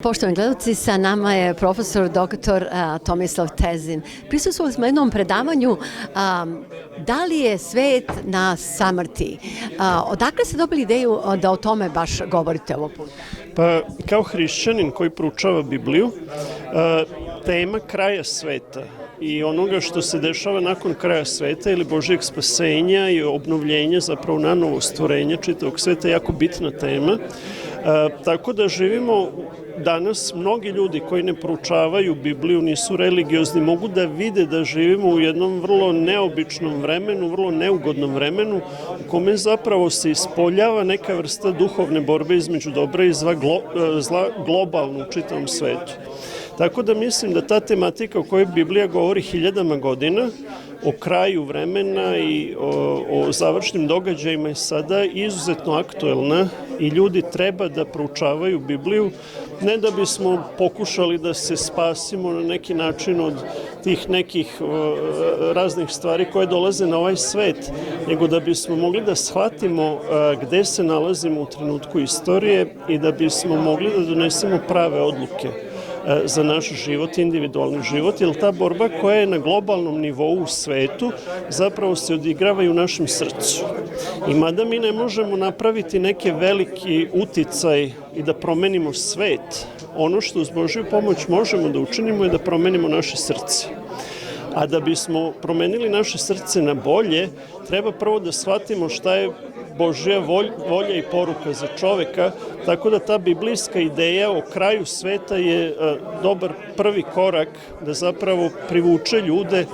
Poštovani gledalci, sa nama je profesor dr. Tomislav Tezin. Prisustvovali smo jednom predavanju da li je svet na samrti. Odakle ste dobili ideju da o tome baš govorite ovo puta? Pa, kao hrišćanin koji proučava Bibliju, tema kraja sveta i onoga što se dešava nakon kraja sveta ili Božijeg spasenja i obnovljenja, zapravo nanovo stvorenja čitavog sveta je jako bitna tema. Tako da živimo danas, mnogi ljudi koji ne proučavaju Bibliju, nisu religiozni, mogu da vide da živimo u jednom vrlo neobičnom vremenu, vrlo neugodnom vremenu, u kome zapravo se ispoljava neka vrsta duhovne borbe između dobra i zla globalno u čitavom svetu. Tako da mislim da ta tematika o kojoj Biblija govori hiljadama godina, o kraju vremena i o završnim događajima je sada izuzetno aktuelna i ljudi treba da proučavaju Bibliju, ne da bismo pokušali da se spasimo na neki način od tih nekih raznih stvari koje dolaze na ovaj svet, nego da bismo mogli da shvatimo gde se nalazimo u trenutku istorije i da bismo mogli da donesemo prave odluke za naš život, individualni život, jer ta borba koja je na globalnom nivou u svetu zapravo se odigrava i u našem srcu. I mada mi ne možemo napraviti neki veliki uticaj i da promenimo svet, ono što uz Božju pomoć možemo da učinimo je da promenimo naše srce. A da bismo promenili naše srce na bolje, treba prvo da shvatimo šta je Božja volja i poruka za čoveka, tako da ta biblijska ideja o kraju sveta je dobar prvi korak da zapravo privuče ljude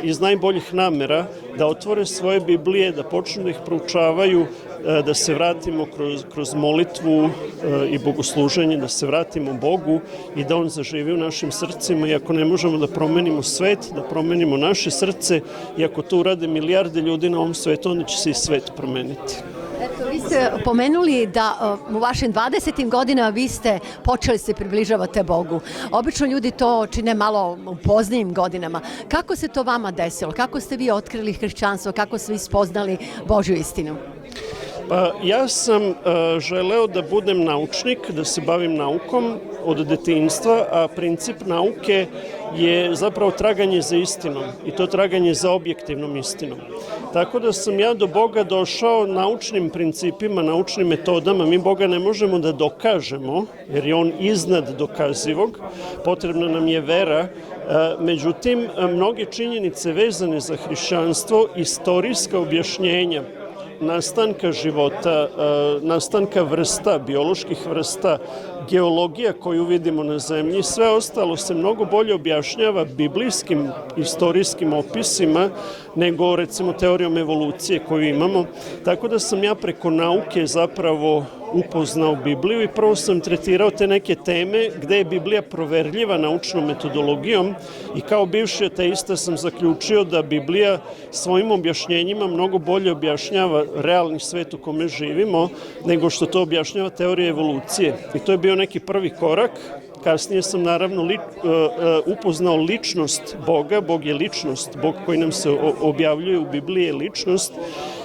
iz najboljih namera, da otvore svoje Biblije, da počnu da ih proučavaju, da se vratimo kroz molitvu i bogosluženje, da se vratimo Bogu i da On zaživi u našim srcima. I ako ne možemo da promenimo svet, da promenimo naše srce, i ako to urade milijarde ljudi na ovom svetu, onda će se i svet promeniti. Eto, vi ste pomenuli da u vašim 20. godinama vi ste počeli se približavate Bogu. Obično ljudi to čine malo u poznijim godinama. Kako se to vama desilo? Kako ste vi otkrili hrišćanstvo? Kako ste vi spoznali Božju istinu? Pa ja sam želeo da budem naučnik, da se bavim naukom od detinjstva, a princip nauke je zapravo traganje za istinom i to traganje za objektivnom istinom. Tako da sam ja do Boga došao naučnim principima, naučnim metodama. Mi Boga ne možemo da dokažemo, jer je On iznad dokazivog, potrebna nam je vera. Međutim, mnoge činjenice vezane za hrišćanstvo, istorijska objašnjenja nastanka života, nastanka vrsta, bioloških vrsta, geologija koju vidimo na zemlji, sve ostalo se mnogo bolje objašnjava biblijskim istorijskim opisima nego recimo teorijom evolucije koju imamo. Tako da sam ja preko nauke zapravo upoznao Bibliju i prvo sam tretirao te neke teme gde je Biblija proverljiva naučnom metodologijom i kao bivši ateista sam zaključio da Biblija svojim objašnjenjima mnogo bolje objašnjava realni svet u kome živimo nego što to objašnjava teorija evolucije. I to je bio neki prvi korak. Kasnije sam naravno upoznao ličnost Boga. Bog je ličnost, Bog koji nam se objavljuje u Bibliji je ličnost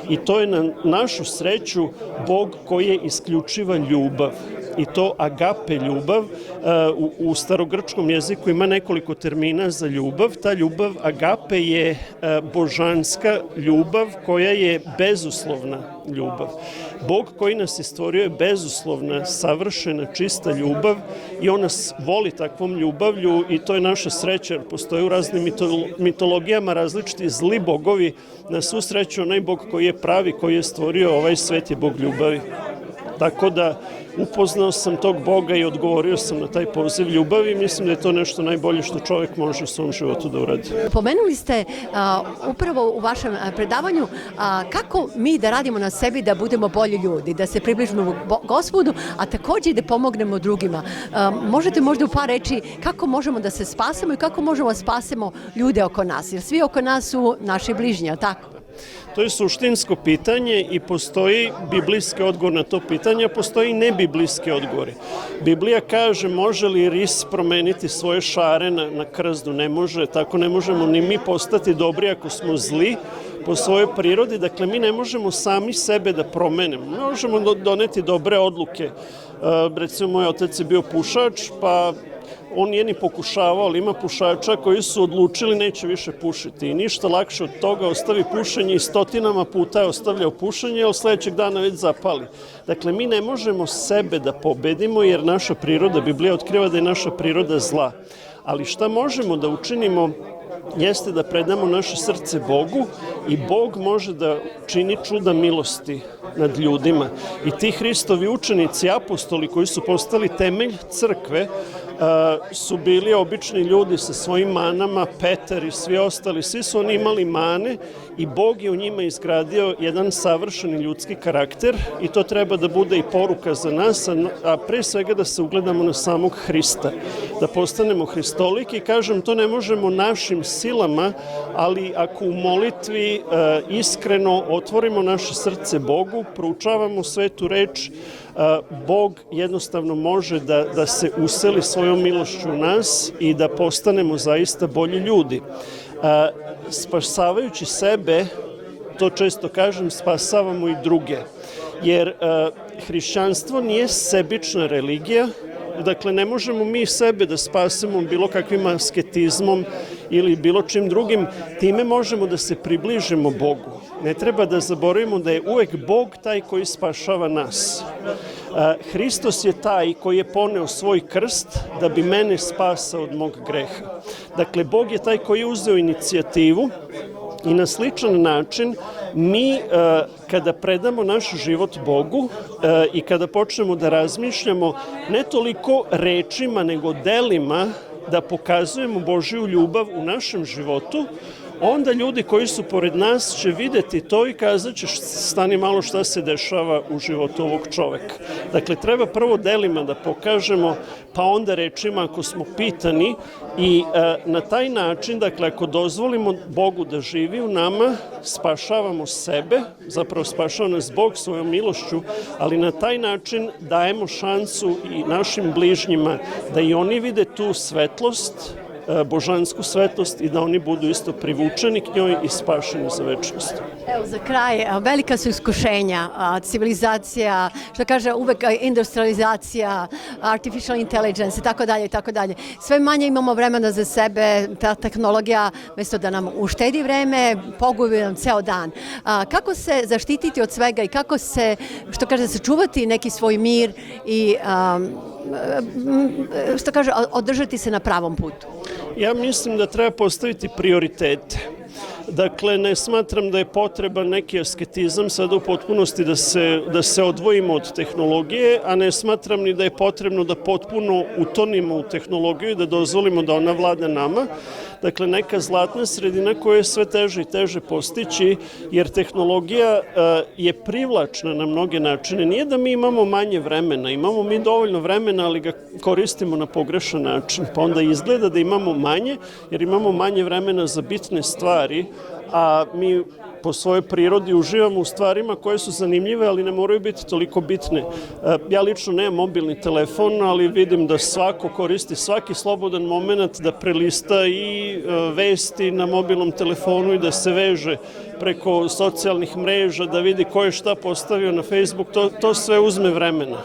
i to je na našu sreću Bog koji je isključiva ljubav. I to agape ljubav, u starogrčkom jeziku ima nekoliko termina za ljubav. Ta ljubav agape je božanska ljubav koja je bezuslovna ljubav. Bog koji nas je stvorio je bezuslovna, savršena, čista ljubav i On nas voli takvom ljubavlju i to je naša sreća, jer postoje u raznim mitologijama različiti zli bogovi. Na svu sreću onaj Bog koji je pravi, koji je stvorio ovaj svet je Bog ljubavi. Tako da upoznao sam tog Boga i odgovorio sam na taj poziv ljubavi i mislim da je to nešto najbolje što čovjek može u svom životu da uradi. Pomenuli ste upravo u vašem predavanju kako mi da radimo na sebi da budemo bolji ljudi, da se približimo Gospodu, a također i da pomognemo drugima. Možete možda u par reči kako možemo da se spasemo i kako možemo da spasemo ljude oko nas, jer svi oko nas su naši bližnji, tako? To je suštinsko pitanje i postoji biblijski odgovor na to pitanje, a postoji i nebiblijski odgovori. Biblija kaže može li ris promeniti svoje šare na krznu? Ne može, tako ne možemo ni mi postati dobri ako smo zli po svojoj prirodi. Dakle, mi ne možemo sami sebe da promenimo. Možemo doneti dobre odluke Recimo, moj otac je bio pušač, pa on nije ni pokušavao, ali ima pušača koji su odlučili neće više pušiti. I ništa lakše od toga, ostavi pušenje i stotinama puta je ostavljao pušenje, ali sledećeg dana već zapali. Dakle, mi ne možemo sebe da pobedimo jer naša priroda, Biblija otkriva da je naša priroda zla. Ali šta možemo da učinimo jeste da predamo naše srce Bogu i Bog može da čini čuda milosti nad ljudima. I ti Hristovi učenici, apostoli koji su postali temelj crkve, su bili obični ljudi sa svojim manama, Petar i svi ostali, svi su oni imali mane i Bog je u njima izgradio jedan savršeni ljudski karakter i to treba da bude i poruka za nas, a pre svega da se ugledamo na samog Hrista, da postanemo hristoliki i kažem, to ne možemo našim silama, ali ako u molitvi iskreno otvorimo naše srce Bogu, proučavamo svetu reč, Bog jednostavno može da se useli svojom milošću u nas i da postanemo zaista bolji ljudi. Spasavajući sebe, to često kažem, spasavamo i druge. Jer hrišćanstvo nije sebična religija, dakle ne možemo mi sebe da spasemo bilo kakvim asketizmom ili bilo čim drugim, time možemo da se približimo Bogu. Ne treba da zaboravimo da je uvek Bog taj koji spašava nas. Hristos je taj koji je poneo svoj krst da bi mene spasao od mog greha. Dakle, Bog je taj koji je uzeo inicijativu i na sličan način mi kada predamo naš život Bogu i kada počnemo da razmišljamo ne toliko rečima nego delima da pokazujemo Božju ljubav u našem životu, onda ljudi koji su pored nas će videti to i kazat će stani malo šta se dešava u životu ovog čoveka. Dakle, treba prvo delima da pokažemo, pa onda rečima ako smo pitani i na taj način, dakle, ako dozvolimo Bogu da živi u nama, spašavamo sebe, zapravo spašava nas Bog svojom milošću, ali na taj način dajemo šansu i našim bližnjima da i oni vide tu svetlost, božansku svetlost i da oni budu isto privučeni k njoj i spašeni za večnost. Evo za kraj, velika su iskušenja, civilizacija, što kaže uvek industrializacija, artificial intelligence i tako dalje i tako dalje. Sve manje imamo vremena za sebe, ta tehnologija, mesto da nam uštedi vreme, pogubuje nam ceo dan. Kako se zaštititi od svega i kako se, što kaže, sačuvati neki svoj mir i što kaže, održati se na pravom putu? Ja mislim da treba postaviti prioritete. Dakle, ne smatram da je potreban neki asketizam sada u potpunosti da se odvojimo od tehnologije, a ne smatram ni da je potrebno da potpuno utonimo u tehnologiju i da dozvolimo da ona vlada nama. Dakle, neka zlatna sredina koja je sve teže i teže postići, jer tehnologija je privlačna na mnoge načine. Nije da mi imamo manje vremena, imamo mi dovoljno vremena, ali ga koristimo na pogrešan način. Pa onda izgleda da imamo manje, jer imamo manje vremena za bitne stvari, a mi po svojoj prirodi uživamo u stvarima koje su zanimljive, ali ne moraju biti toliko bitne. Ja lično nemam mobilni telefon, ali vidim da svako koristi svaki slobodan moment da prelista i vesti na mobilnom telefonu i da se veže preko socijalnih mreža, da vidi ko je šta postavio na Facebook, to sve uzme vremena.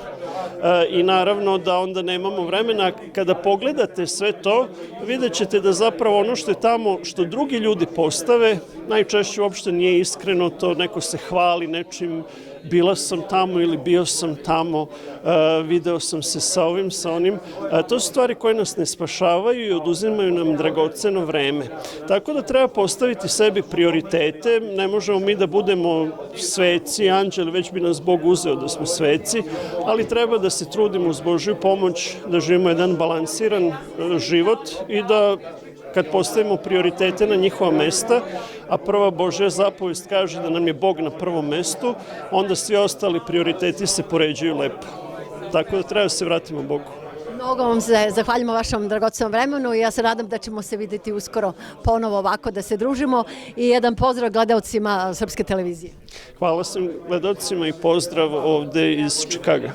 I naravno da onda nemamo vremena. Kada pogledate sve to, vidjet ćete da zapravo ono što je tamo, što drugi ljudi postave, najčešće uopšte nije iskreno, to neko se hvali nečim, bila sam tamo ili bio sam tamo, video sam se sa ovim, sa onim. To su stvari koje nas ne spašavaju i oduzimaju nam dragoceno vreme. Tako da treba postaviti sebi prioritete, ne možemo mi da budemo sveci, anđeli, već bi nas Bog uzeo da smo sveci, ali treba da se trudimo uz Božju pomoć, da živimo jedan balansiran život i da kad postavimo prioritete na njihova mesta, a prva Božja zapovest kaže da nam je Bog na prvom mestu, onda svi ostali prioriteti se poređuju lepo. Tako da treba da se vratimo Bogu. Mnogo vam se zahvaljujemo vašom dragocenom vremenu i ja se nadam da ćemo se vidjeti uskoro ponovo ovako da se družimo i jedan pozdrav gledaocima Srpske televizije. Hvala svim gledaocima i pozdrav ovde iz Čikaga.